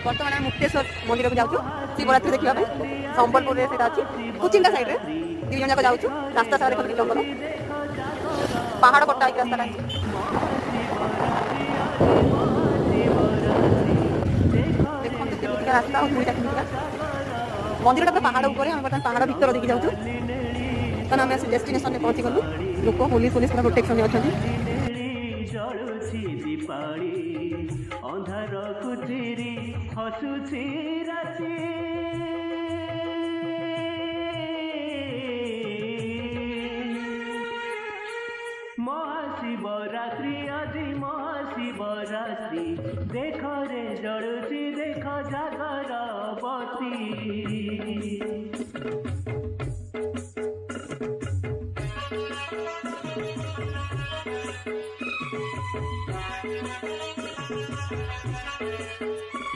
बर्तमान आम मुक्तेश्वर मंदिर को जाऊँ शिवरात्रि देखा संबलपुर से अच्छी कुचिंडा साइड में दुई जन जाक जाऊँ रास्ता सारा देखो जंगल पहाड़ कटा होगी रास्ता देखो रास्ता और दुईटा मंदिर पहाड़ ऊपर आम बर्तमान पहाड़ भितर देखी जाऊँ कारण आम डेस्टिनेशन में पहुँची गलु लोक पुलिस पुलिस पूरा प्रोटेक्शन अच्छा अंधार कुटीरी हसुची राती महाशिवरात्रि आज महाशिवरात्रि देख रे जड़ुची देख जागर बती